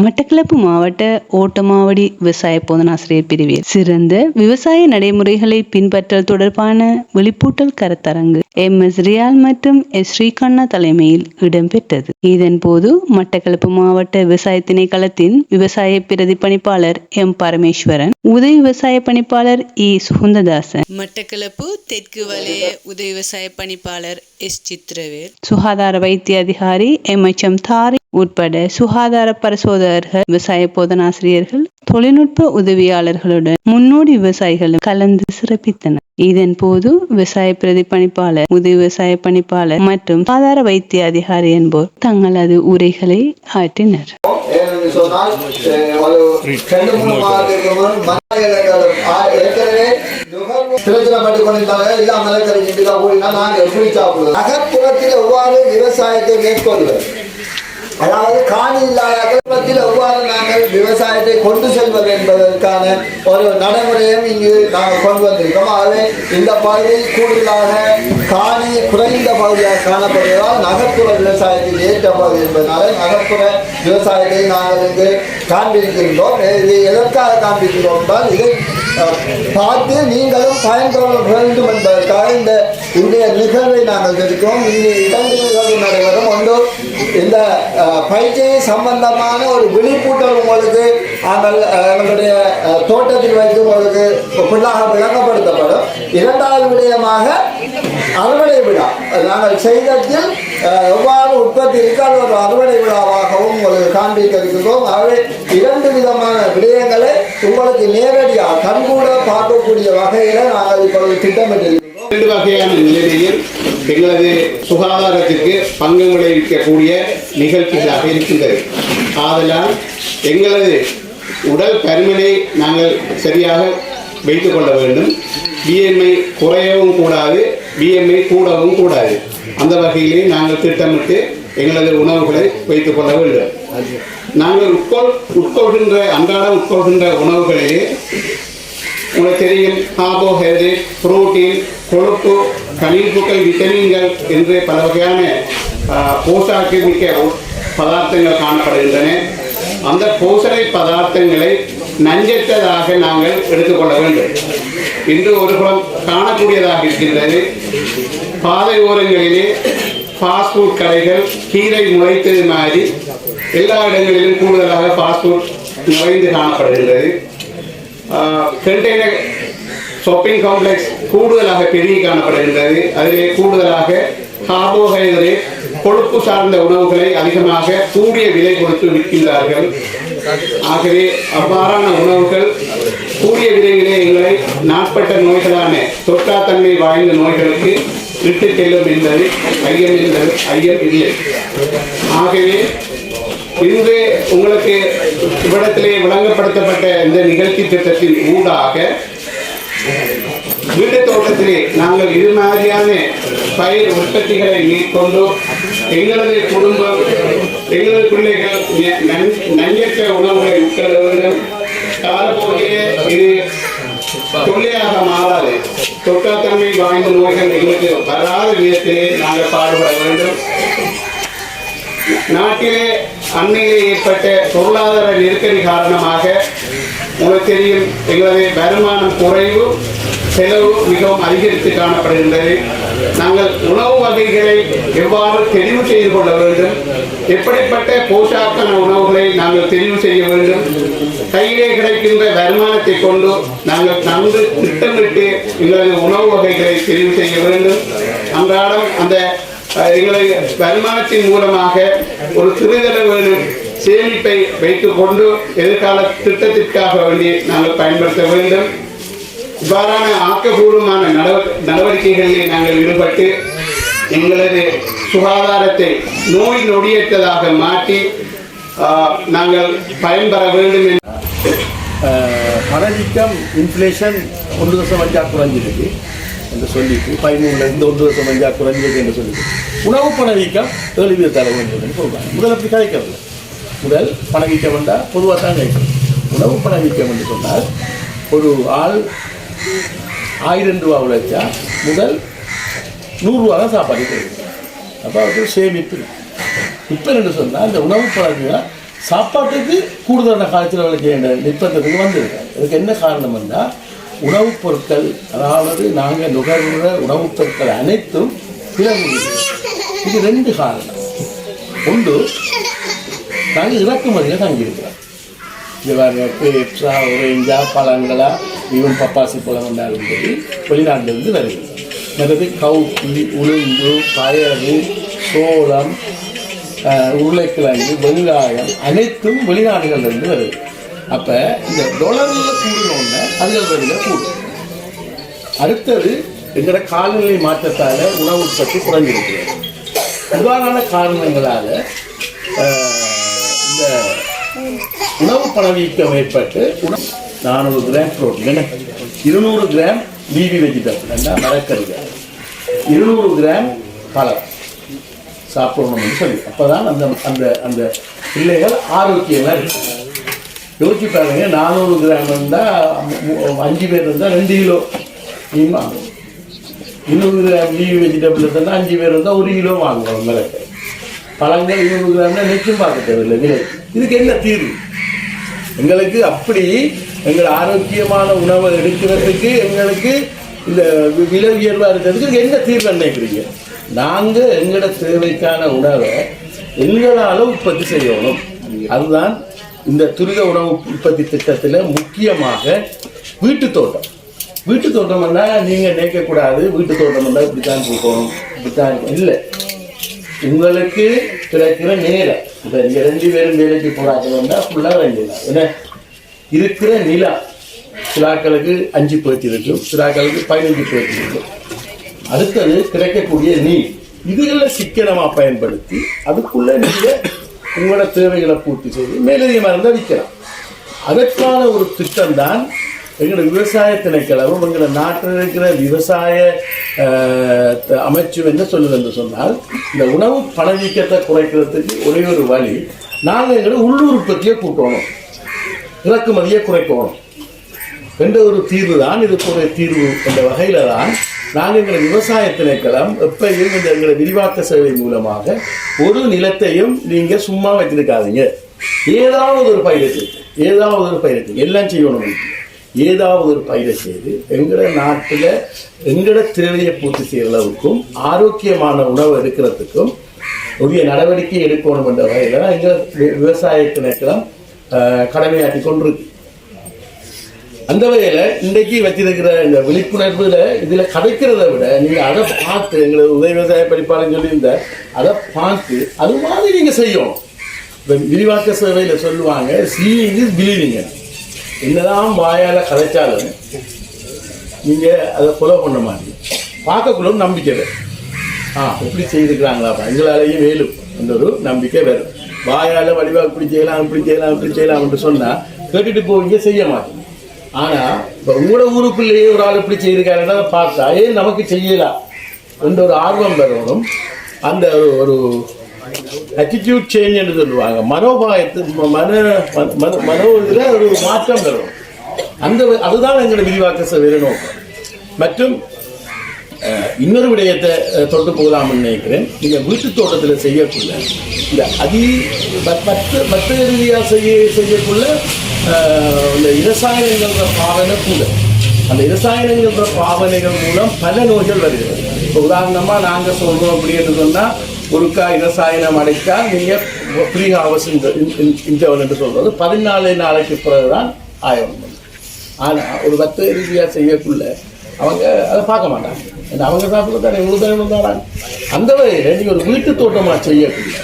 மட்டக்களப்பு மாவட்ட ஓட்டமாவடி விவசாய போதனாசிரியர் பிரிவில் சிறந்த விவசாய நடைமுறைகளை பின்பற்றல் தொடர்பான விழிப்பூட்டல் கருத்தரங்கு MS ரியால் மற்றும் S ஸ்ரீகண்ணா தலைமையில் இடம்பெற்றது. இதன் போது மட்டக்களப்பு மாவட்ட விவசாய திணைக்களத்தின் விவசாய பிரதி பணிப்பாளர் M பரமேஸ்வரன், உதவி விவசாய பணிப்பாளர் E சுகுந்ததாசன், மட்டக்களப்பு தெற்கு வலய உதவி விவசாய பணிப்பாளர் S சித்திரவேல், சுகாதார வைத்திய அதிகாரி MHM தாரி உட்பட சுகாதார பரிசோதகர்கள், விவசாய போதனாசிரியர்கள், தொழில்நுட்ப உதவியாளர்களுடன் முன்னோடி விவசாயிகளும் கலந்து சிறப்பித்தனர். இதன் போது விவசாய பிரதி பணிப்பாளர், உதவி விவசாய பணிப்பாளர் மற்றும் சுகாதார வைத்திய அதிகாரி என்போர் தங்களது உரைகளை ஆற்றினர். விவசாயத்தை மேற்கொள்வது, அதாவது காணி இல்லாத எவ்வாறு நாங்கள் விவசாயத்தை கொண்டு செல்வது என்பதற்கான ஒரு நடைமுறையும் இங்கு நாங்கள் கொண்டு வந்திருக்கோம். ஆகவே இந்த பகுதியில் கூடுதலாக காணி குறைந்த பகுதியாக காணப்படுவதால் நகர்ப்புற விவசாயத்தில் ஏற்ற பகுதி என்பதனால நகர்ப்புற விவசாயத்தை நாங்கள் இங்கு காண்பிக்கின்றோம். இது எதற்காக காண்பிக்கிறோம் என்றால், இதை பார்த்து நீங்களும் பயன்பெற வேண்டும் என்பதற்காக இந்த நிகழ்வை நாங்கள் இருக்கிறோம். இங்கு 2 நிகழ்வு நடைபெறும். ஒன்று, இந்த பயிற்சி சம்பந்தமான ஒரு விழிப்பூட்டல் உங்களுக்கு எங்களுடைய தோட்டத்தில் வைத்து உங்களுக்கு ஃபுல்லாக விளங்கப்படுத்தப்படும். 2வது விடயமாக அறுவடை விழா, நாங்கள் செய்ததில் எவ்வாறு உற்பத்தி இருக்காது ஒரு அறுவடை விழாவாகவும் உங்களுக்கு காண்பிக்க இருக்கிறோம். ஆகவே 2 விதமான விடயங்களை உங்களுக்கு நேரடியாக கண்கூட பார்க்கக்கூடிய வகையில் நாங்கள் இப்பொழுது திட்டமிட்டிருக்கிறோம். 2 வகையான நிலையில் எங்களது சுகாதாரத்திற்கு பங்கம் விளைவிக்கக்கூடிய நிகழ்ச்சிகளாக இருக்கின்றது. ஆதலால் எங்களது உடல் பருமனை நாங்கள் சரியாக வைத்துக் கொள்ள வேண்டும். BMI குறையவும் கூடாது, BMI கூடவும் கூடாது. அந்த வகையிலே நாங்கள் திட்டமிட்டு எங்களது உணவுகளை வைத்துக் கொள்ள வேண்டும். நாங்கள் உட்கொள்கின்ற அன்றாடம் உட்கொள்கின்ற உணவுகளிலே உங்களுக்கு தெரியும், கார்போஹைட்ரேட், புரோட்டீன், கொழுப்பு, கனிப்புகள், விட்டமின்கள் என்று பல வகையான போஷாக்கு மிக்க பதார்த்தங்கள் காணப்படுகின்றன. அந்த போஷணை பதார்த்தங்களை நஞ்சற்றதாக நாங்கள் எடுத்துக்கொள்ள வேண்டும். இன்று ஒரு புறம் காணக்கூடியதாக இருக்கின்றது, பாதை ஓரங்களிலே ஃபாஸ்ட் ஃபுட் கடைகள் கீரை முளைத்தது மாதிரி எல்லா இடங்களிலும் கூடுதலாக ஃபாஸ்ட் ஃபுட் நுழைந்து காணப்படுகின்றது. கண்டெய்னர் ஷாப்பிங் காம்ப்ளெக்ஸ் கூடுதலாக பெருகி காணப்படுகின்றது. அதிலே கூடுதலாக கார்போஹைட்ரேட், கொழுப்பு சார்ந்த உணவுகளை அதிகமாக கூடிய விலை கொடுத்து விற்கின்றார்கள். ஆகவே அவ்வாறான உணவுகள் கூடிய விலையிலே எங்களை நாட்பட்ட நோய்களான தொற்றாத்தன்மை வாய்ந்த நோய்களுக்கு விட்டு செல்லும் என்பது ஐயம் இல்லை. ஆகவே இன்று உங்களுக்கு இவ்விடத்திலே விளங்கப்படுத்தப்பட்ட இந்த நிகழ்ச்சி திட்டத்தின் ஊடாக வீட்டு தோட்டத்திலே நாங்கள் இது மாதிரியான பயிர் உற்பத்திகளை மேற்கொண்டு எங்களது குடும்பம், எங்களது பிள்ளைகள் நஞ்சற்ற உணவுகளை உட்கொள்ள வேண்டும். காலப்போக்கிலே இது தொல்லையாக மாறாது, தொற்றாத்தன்மை வாய்ந்த நோய்கள் எங்களுக்கு வராத விதத்திலே நாங்கள் பாடுபட வேண்டும். நாட்டிலே அண்மையிலே ஏற்பட்ட பொருளாதார நெருக்கடி காரணமாக உங்களுக்கு தெரியும், எங்களது வருமானம் குறைவு, செலவு மிகவும் அதிகரித்து காணப்படுகின்றது. நாங்கள் உணவு வகைகளை எவ்வாறு தெரிவு செய்து கொள்ள வேண்டும், எப்படிப்பட்ட போஷாக்கான உணவுகளை நாங்கள் தெரிவு செய்ய வேண்டும், கையிலே கிடைக்கின்ற வருமானத்தை கொண்டு நாங்கள் நன்கு திட்டமிட்டு எங்களது உணவு வகைகளை தெரிவு செய்ய வேண்டும். அன்றாடம் அந்த எங்களது வருமானத்தின் மூலமாக ஒரு சிறிதளவு சேமிப்பை வைத்துக் கொண்டு எதிர்கால திட்டத்திற்காக வேண்டி நாங்கள் பயன்படுத்த வேண்டும். இவ்வாறான ஆக்கப்பூர்வமான நடவடிக்கைகளில் நாங்கள் ஈடுபட்டு எங்களது சுகாதாரத்தை நோய் நொடியற்றதாக மாற்றி நாங்கள் பயன்பெற வேண்டும். பணவீக்கம், இன்ஃப்ளேஷன் 1.5 குறைஞ்சிருக்கு என்று சொல்லிட்டு 13 1.5 குறைஞ்சிருக்கு என்று சொல்லிட்டு உணவு பணவீக்கம் 7% சொல்லுவாங்க. முதல் அப்படி கிடைக்கவில்லை. முதல் பணவீக்கம் என்றால் பொதுவாக தான் கிடைக்கும். உணவு பணவீக்கம் என்று சொன்னால் ஒரு ஆள் 1000 ரூபா உழைச்சா முதல் 100 ரூபா தான் சாப்பாடு கிடைக்கும். அப்போ அவருக்கு சேமிப்பு. இப்போ என்ன சொன்னால் இந்த உணவு பழக்கம் சாப்பாட்டுக்கு கூடுதலான காய்ச்சல் வேலை செய்ய நிர்பந்தத்துக்கு வந்திருக்காங்க. இதுக்கு என்ன காரணம் என்றால் உணவுப் பொருட்கள், அதாவது நாங்கள் நுகர்கிற உணவுப் பொருட்கள் அனைத்தும் பிளவு. இது 2 காரணம். ஒன்று, நாங்கள் இறக்குமதியில் தங்கியிருக்கிறோம். இது பேப்ஸா, ஒரேஞ்சா, பழங்களா, இவன் பப்பாசி பழம் என்றாலும் சரி வெளிநாட்டிலிருந்து வருகிறது. மற்றது கவுப்பி, உளுந்து, பயறு, சோளம், உருளைக்கிழங்கு, வெங்காயம் அனைத்தும் வெளிநாடுகளிலிருந்து வருது. அப்போ இந்த டொலரில் கூடணுன்னு அதுகள் வழியில் கூடும். அடுத்தது எங்களோட காலநிலை மாற்றத்தால் உணவு உற்பத்தி குறைஞ்சிருக்கிறது. இவ்வாறான காரணங்களால் இந்த உணவு பணவீக்கம் ஏற்பட்டு 400 கிராம் புரோட்டீன், 200 கிராம் லீவி வெஜிடபிள் என்றால் மரக்கறிகள், 200 கிராம் பழம் சாப்பிடணும்னு சொல்லி அப்போ தான் அந்த அந்த அந்த பிள்ளைகள் ஆரோக்கியமாக இருக்கு. யோசிச்சு பாருங்க, 400 கிராம் இருந்தால் 5 பேர் இருந்தால் 2 கிலோ மீன் வாங்குவோம். 200 கிராம் லீவி வெஜிடபிள் இருந்தால் 5 பேர் இருந்தால் 1 கிலோ வாங்குவோம். மிளகு பழங்கள் 200 கிராம்னா நெச்சும் பார்க்க தேவையில்லை விலை. இதுக்கு என்ன தீர்வு? எங்களுக்கு அப்படி எங்கள் ஆரோக்கியமான உணவை எடுக்கிறதுக்கு எங்களுக்கு இந்த விலை உயர்வாக இருக்கிறதுக்கு என்ன தீர்வு நினைக்கிறீங்க? நாங்கள் எங்களோட தேவைக்கான உணவை எங்களால் உற்பத்தி செய்யணும். அதுதான் இந்த துரித உணவு உற்பத்தி திட்டத்தில் முக்கியமாக வீட்டு தோட்டம். வீட்டு தோட்டம்னா நீங்கள் நினைக்கக்கூடாது வீட்டு தோட்டம்னா இப்படித்தான் இருக்கணும், இப்படித்தான் இல்லை. உங்களுக்கு கிடைக்கிற நேரம் இப்போ நீங்கள் 2 பேரும் வேலைக்கு போராட்டம்னா ஃபுல்லாக வேண்டியதான். ஏன்னா இருக்கிற நிலம் சிலாக்களுக்கு 5 பேச்சு இருக்கும், சிலாக்களுக்கு 15 பேச்சு இருக்கும். அடுத்தது கிடைக்கக்கூடிய நீர், இதுகளை சிக்கனமாக பயன்படுத்தி அதுக்குள்ளே நீங்கள் உங்களோட தேவைகளை பூர்த்தி செய்து மேலதிகமாக இருந்தால் விற்கலாம். அதற்கான ஒரு திட்டம் தான் எங்களோட விவசாய திணைக்களவும் எங்களோட நாட்டில் இருக்கிற விவசாய அமைச்சு என்ன சொல்லுது என்று சொன்னால், இந்த உணவு பணவீக்கத்தை குறைக்கிறதுக்கு ஒரே ஒரு வழி, நாங்கள் எங்களோட உள்ளூர் உற்பத்தியை கூட்டணும், இறக்குமதியை குறைக்கணும் என்ற ஒரு தீர்வு தான். இதுக்கு ஒரு தீர்வு என்ற வகையில் தான் நாங்கள் எங்களை விவசாய திணைக்களம் எப்பயும் இந்த எங்களை விரிவாக்க சேவை மூலமாக ஒரு நிலத்தையும் நீங்கள் சும்மா வச்சிருக்காதீங்க, ஏதாவது ஒரு பயிரை செய்து எல்லாம் செய்யணும். ஏதாவது ஒரு பயிரை செய்து எங்களோட நாட்டில் எங்களோட தேவையை பூர்த்தி செய்கிற அளவுக்கும் ஆரோக்கியமான உணவு எடுக்கிறதுக்கும் உரிய நடவடிக்கை எடுக்கணும் என்ற வகையில் எங்கள் விவசாய திணைக்களம் கடமையாற்றி கொண்டிருக்கு. அந்த வகையில் இன்றைக்கு வச்சிருக்கிற இந்த விழிப்புணர்வுல இதில் கிடைக்கிறத விட நீங்கள் அதை பார்த்து, எங்களுக்கு உதவி விவசாய படிப்பாளர் சொல்லியிருந்த அதை பார்த்து அது மாதிரி நீங்கள் செய்யணும். இப்போ விரிவாக்க சேவையில் சொல்லுவாங்க, சீயிங் இஸ் பிலீவிங். என்னதான் வாயால் கதைச்சாலும் நீங்கள் அதை ஃபாலோ பண்ண மாட்டீங்க, பார்க்கக்குள்ள நம்பிக்கை வரும். இப்படி செய்திருக்கிறாங்களா எங்களாலேயும் வேலும் என்ற ஒரு நம்பிக்கை வரும். வாயால் வடிவாக இப்படி செய்யலாம் இப்படி செய்யலாம் இப்படி செய்யலாம் என்று சொன்னால் கேட்டுட்டு போவீங்க, செய்ய மாட்டீங்க. ஆனால் இப்போ உங்களோட ஊருக்குள்ளேயே ஒரு ஆள் இப்படி செய்திருக்காருன்னா பார்த்தா ஏன் நமக்கு செய்யலாம் என்ற ஒரு ஆர்வம் வரணும். அந்த ஒரு ஆட்டிடியூட் சேஞ்ச் என்று சொல்லுவாங்க, மனோ இதில் ஒரு மாற்றம் வரும். அதுதான் எங்களோட விரிவாக்க சேவை நோக்கம். மற்றும் இன்னொரு விடயத்தை தொட்டு போகலாம்னு நினைக்கிறேன். நீங்கள் வீட்டு தோட்டத்தில் செய்யக்குள்ள இந்த மற்ற ரீதியாக செய்யக்குள்ள இந்த இரசாயனங்கள பாவனை கூட, அந்த இரசாயனங்கள பாவனைகள் மூலம் பல நோய்கள் வருகிறது. இப்போ உதாரணமாக நாங்கள் சொல்கிறோம் அப்படின்னு சொன்னால், ஒருக்கா இரசாயனம் அடைத்தால் நீங்கள் ப்ரீ ஹார்வெஸ்ட் இன்டர்வல் என்று சொல்கிறது 14 நாளைக்கு பிறகுதான் ஆயிரம். ஆனால் ஒரு மற்ற ரீதியாக செய்யக்குள்ள அவங்க அதை பார்க்க மாட்டாங்க. அவங்க சாப்பிட்றதானே உழுதனம் தானாங்க. அந்த வகையில் நீங்கள் ஒரு வீட்டு தோட்டமாக செய்யக்கூடிய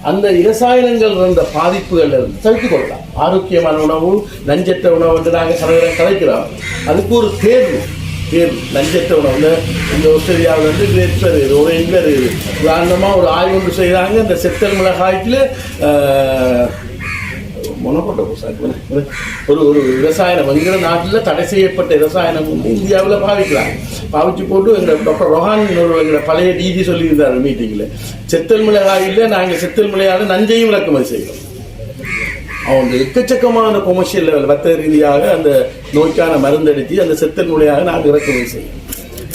அந்த இரசாயனங்கள் இருந்த பாதிப்புகள் இருந்து தவிர்த்து கொள்ளலாம். ஆரோக்கியமான உணவு, நஞ்சற்ற உணவு வந்து நாங்கள் கலைக்கிறோம். அதுக்கு ஒரு தேர்வு நஞ்சற்ற உணவு. இந்த ஆஸ்திரேலியாவில் வந்து கிரேப்ஸ் இருக்குது, ஒரு எங்கில் இருக்குது. உதாரணமாக ஒரு ஆய்வு ஒன்று செய்கிறாங்க. இந்த செத்தல் மிளகாய்க்கில் ஒரு இரசாயனம் என்கிற நாட்டில் தடை செய்யப்பட்ட இரசாயனம் வந்து இந்தியாவில் பாவிச்சு போட்டு எங்கள் டாக்டர் ரொஹான் எங்களோட பழைய டிஜி சொல்லியிருந்தார் மீட்டிங்கில், செத்தல் மிளகாயில் நாங்கள் செத்தல் மிளகாயில் நஞ்சையும் இறக்குமதி செய்கிறோம். அவங்க எக்கச்சக்கமான கொமர்ஷியல் லெவல் வர்த்தக ரீதியாக அந்த நோய்க்கான மருந்தடித்து அந்த செத்தல் மிளகாக நாங்கள் இறக்குமதி செய்கிறோம்.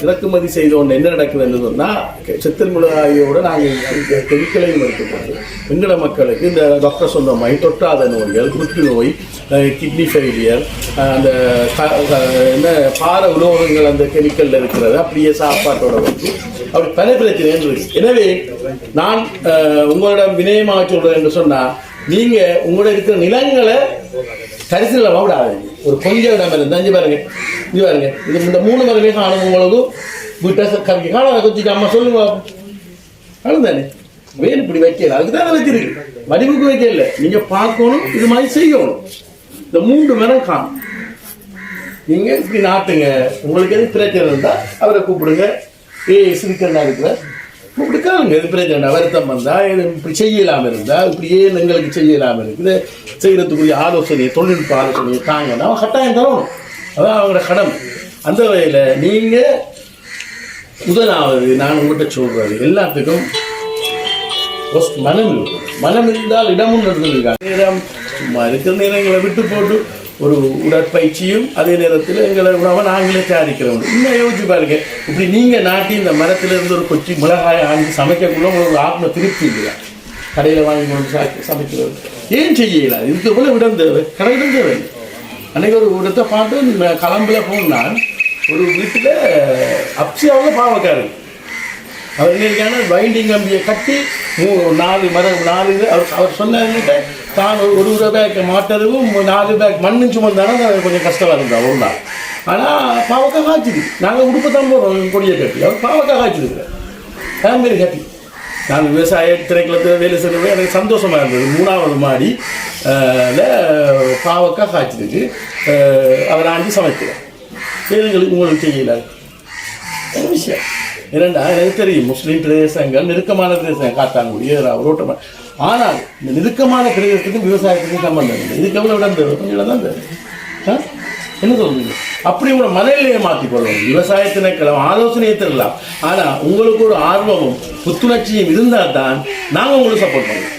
இறக்குமதி செய்தோன்னு என்ன நடக்குதுன்னு சொன்னால் செத்தல் மிளகாயோட நாங்கள் கெமிக்கலையும் எடுத்துக்கொண்டு எங்கள மக்களுக்கு இந்த டாக்டர் சொன்ன மாதிரி தொற்றாத நோய்கள், புற்றுநோய், கிட்னி ஃபெயிலியர், அந்த என்ன பார உலோகங்கள் அந்த கெமிக்கலில் இருக்கிறது அப்படியே சாப்பாட்டோட வந்து அப்படி பல பிரச்சனைகள் இருக்கு. எனவே நான் உங்களிடம் வினயமாக சொல்கிறேன் என்று சொன்னால் நீங்கள் உங்களோட இருக்கிற நிலங்களை கரிசலில் விடாதீங்க. ஒரு கொஞ்சம் இடம் இருந்து அஞ்சு பாருங்க, இது பாருங்க, இது இந்த 3 மரமே காணும் உங்களுக்கு வீட்டை கரைக்கு காணாத கொச்சிக்கு அம்மா சொல்லுங்க காணும் தானே. வேறு இப்படி வைக்கல, அதுக்கு தான் வச்சிருக்கு, வடிவுக்கு வைக்கல. நீங்கள் பார்க்கணும், இது மாதிரி செய்யணும். இந்த 3 மரம் காணும். நீங்கள் இப்படி நாட்டுங்க. உங்களுக்கு எது பிரச்சனை இருந்தால் அவரை கூப்பிடுங்க. சிரிக்கண்டா இருக்கிற கூப்பிட்டுக்காங்க. எது பிரச்சனை வருத்தம் வந்தால் இப்படி செய்யலாமல் இருந்தால் இப்படியே எங்களுக்கு செய்யலாமல் இருக்குது செய்கிறதுக்குரிய ஆலோசனையை, தொழில்நுட்ப ஆலோசனையை தாங்கன்னா கட்டாயம் தரணும். அதான் அவங்களோட கடமை. அந்த வகையில் நீங்கள் முதலாவது நான் உங்கள்கிட்ட சொல்கிறது எல்லாத்துக்கும் மனம் இருந்தால் இடமும் நடந்துருக்காங்க. நேரம் சும்மா இருக்கிற நேரங்களை விட்டு போட்டு ஒரு உடற்பயிற்சியும் அதே நேரத்தில் எங்களை உணவை நாங்களே தயாரிக்கிறோம். இன்னும் யோசிச்சு பாருங்க, இப்படி நீங்கள் நாட்டி இந்த மரத்திலிருந்து ஒரு கொச்சி மிளகாயை ஆண்டு சமைக்கக்குள்ள உங்களுக்கு ஆத்ம திருப்தி இல்லையா? கடையில் வாங்கி கொண்டு சமைக்கிறது ஏன் செய்யல? இதுக்கு போல விடம் தேவை, கடையிடம் தேவை. அன்றைக்கி ஒரு இடத்தை பார்த்து கிளம்புல போனால் ஒரு வீட்டில் அப்சியாவில் பாவக்காரு அவர் என்னைக்கான வைண்டிங் கம்பியை கட்டி 4 மரம் 4 அவர் சொன்ன தான் ஒரு பேக் மாட்டதும் 4 பேக் மண்ணு சுமந்தாலும் அது கொஞ்சம் கஷ்டமாக இருந்தால் ஒரு நாள். ஆனால் பாவக்காய் காய்ச்சிது. நாங்கள் உடுப்பத்தான் போகிறோம் கொடியை கட்டி. அவர் பாவக்காய் காய்ச்சிருக்கிறேன். Family happy. நான் விவசாய திரைக்களத்தில் வேலை செய்யறது எனக்கு சந்தோஷமாக இருந்தது. 3வது மாடி பாவக்காய் காய்ச்சிருக்கு. அவர் ஆண்டு சமைக்கிறேன். எங்களுக்கு உங்களுக்கு செய்யல விஷயம். இரண்டா எனக்கு தெரியும் முஸ்லீம் பிரதேசங்கள் நெருக்கமான பிரதேசங்கள் காத்தாங்குடி ரோட்டமாக. ஆனால் இந்த நெருக்கமான பிரதேசத்துக்கும் விவசாயத்துக்கும் சம்பந்தம் இல்லை. இதுக்கு எவ்வளோ இடம் தேவை? கொஞ்சம் இடம் தான் தேவை. என்ன சொல்றீங்க? அப்படி உங்களை மனநிலையை மாற்றிக்கொள்ளணும். விவசாயத்தினக்கெல்லாம் ஆலோசனையை தரலாம். ஆனால் உங்களுக்கு ஒரு ஆர்வமும் புத்துணர்ச்சியும் இருந்தால் தான் நாங்கள் உங்களுக்கு சப்போர்ட் பண்ணுவோம்.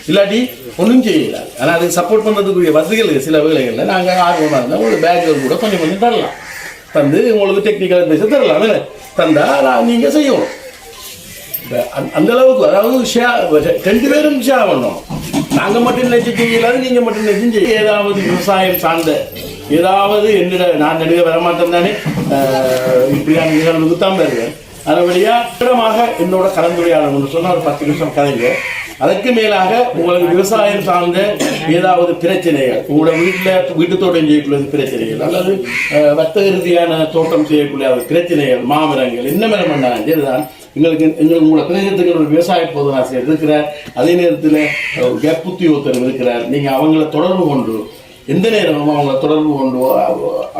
இல்லாட்டி ஒன்றும் செய்யலாம். ஆனால் அதுக்கு சப்போர்ட் பண்ணுறதுக்குரிய வசதிகள் சில வேலைகளில் நாங்கள் ஆர்வமாக இருந்தால் உங்களுக்கு பேக்குகள் கூட கொஞ்சம் கொஞ்சம் தரலாம். தந்து உங்களுக்கு டெக்னிக்கல் பேச தரலாம். தந்தால் நீங்கள் செய்யணும். அந்த அளவுக்கு, அதாவது 2 பேரும் ஷேர் பண்ணணும். நாங்கள் மட்டும் நினைச்சு செய்யலாது, நீங்கள் மட்டும் நினைச்சு செய்ய. ஏதாவது விவசாயம் சார்ந்த ஏதாவது என்னிட நான் நடிகை வரமாட்டேன் தானே, இப்படியான நிகழ்வுக்கு தான் வருவேன். அதுபடியாக என்னோட கலந்துரையாடல் ஒன்று சொன்னால் ஒரு 10 நிமிஷம் கதைங்க. அதற்கு மேலாக உங்களுக்கு விவசாயம் சார்ந்த ஏதாவது பிரச்சனைகள், உங்களோட வீட்டு தோட்டம் செய்யக்கூடிய பிரச்சனைகள் அல்லது வர்த்தக ரீதியான தோட்டம் செய்யக்கூடிய பிரச்சனைகள், மாமரங்கள் என்ன மரம் பண்ணாங்க இதுதான் உங்களோட பிரதேசத்துக்கு ஒரு விவசாய பொதுவாசிரியர் இருக்கிறார். அதே நேரத்தில் கேப் உத்தியோகத்தர் இருக்கிறார். நீங்கள் அவங்கள தொடர்பு கொண்டு எந்த நேரமும் அவங்கள தொடர்பு கொண்டு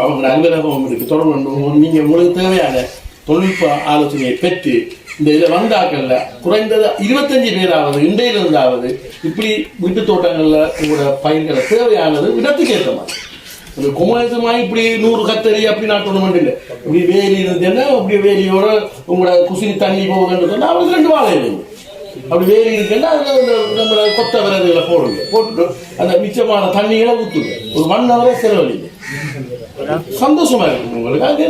அவங்களோட அலுவலகம் இருக்குது தொடர்பு கொண்டு நீங்கள் உங்களுக்கு தேவையான தொழில்நுட்ப ஆலோசனையை பெற்று இந்த இதில் வந்தாக்கல்ல குறைந்தது 25 பேராவது இண்டையிலிருந்தாவது இப்படி வீட்டு தோட்டங்களில் உங்களோட பயிர்களை தேவையானது இடத்துக்கு ஏற்ற மாதிரி ஒரு குமரத்துமாய் இப்படி 100 கத்தரி அப்படி நாட்டு மட்டும் இல்லை. இப்படி வேலி இருந்துச்சுன்னா அப்படி வேலியோட உங்களோட குசினி தண்ணி போகுதுன்னு சொன்னால் அவளுக்கு 2 வாழை இருக்குது. அப்படி வேலி இருக்குன்னா அதில் நம்மளோட கொத்த விரதுகளை போடுங்க. போட்டுட்டு அந்த மிச்சமான தண்ணிகளை ஊற்றுங்க. ஒரு 1 ஹவரே செலவழிங்க. சந்தோஷமா இருக்கும் உங்களுக்கு. அது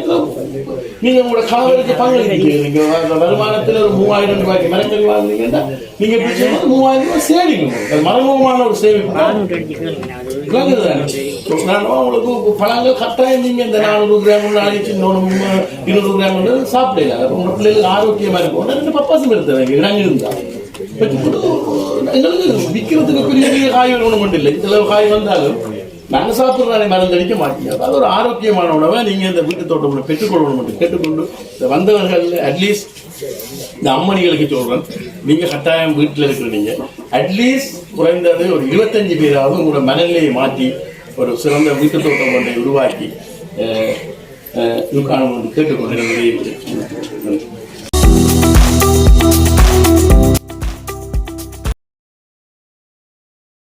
நீங்க உங்களோட கணவருக்கு பங்களிக்க வருமானத்தில் ஒரு 3000 ரூபாய்க்கு மரக்கறி வாங்கினீங்கன்னா நீங்க 3000 ரூபாய் சேவிங்க. அது மறைமுகமான ஒரு சேவிங். உங்களுக்கு பழங்கள் கட்டாயம் நீங்க இந்த 400 கிராம் 200 கிராம் சாப்பிடல. உங்க பிள்ளைகளுக்கு ஆரோக்கியமா இருக்கும். 2 பப்பாசம் எடுத்துறாங்க இறங்கி இருந்தா எங்களுக்கு விற்கிறதுக்கு பெரிய காய் ஒன்றும் மட்டும் இல்லை. இந்த காய் வந்தாலும் நாங்கள் சாப்பிட்ற மருந்தடிக்க மாட்டீங்க. அது ஒரு ஆரோக்கியமான உணவை நீங்கள் இந்த வீட்டு தோட்டம் பெற்றுக்கொள்ளணும் மட்டும் கேட்டுக்கொண்டு இந்த வந்தவர்கள் அட்லீஸ்ட் இந்த அம்மணிகளுக்கு சொல்கிறேன், நீங்கள் கட்டாயம் வீட்டில் இருக்கிறீங்க அட்லீஸ்ட் குறைந்தது ஒரு 25 பேராவது உங்களோட மனநிலையை மாற்றி ஒரு சிறந்த வீட்டு தோட்டம் ஒன்றை உருவாக்கி கேட்டுக்கொண்டு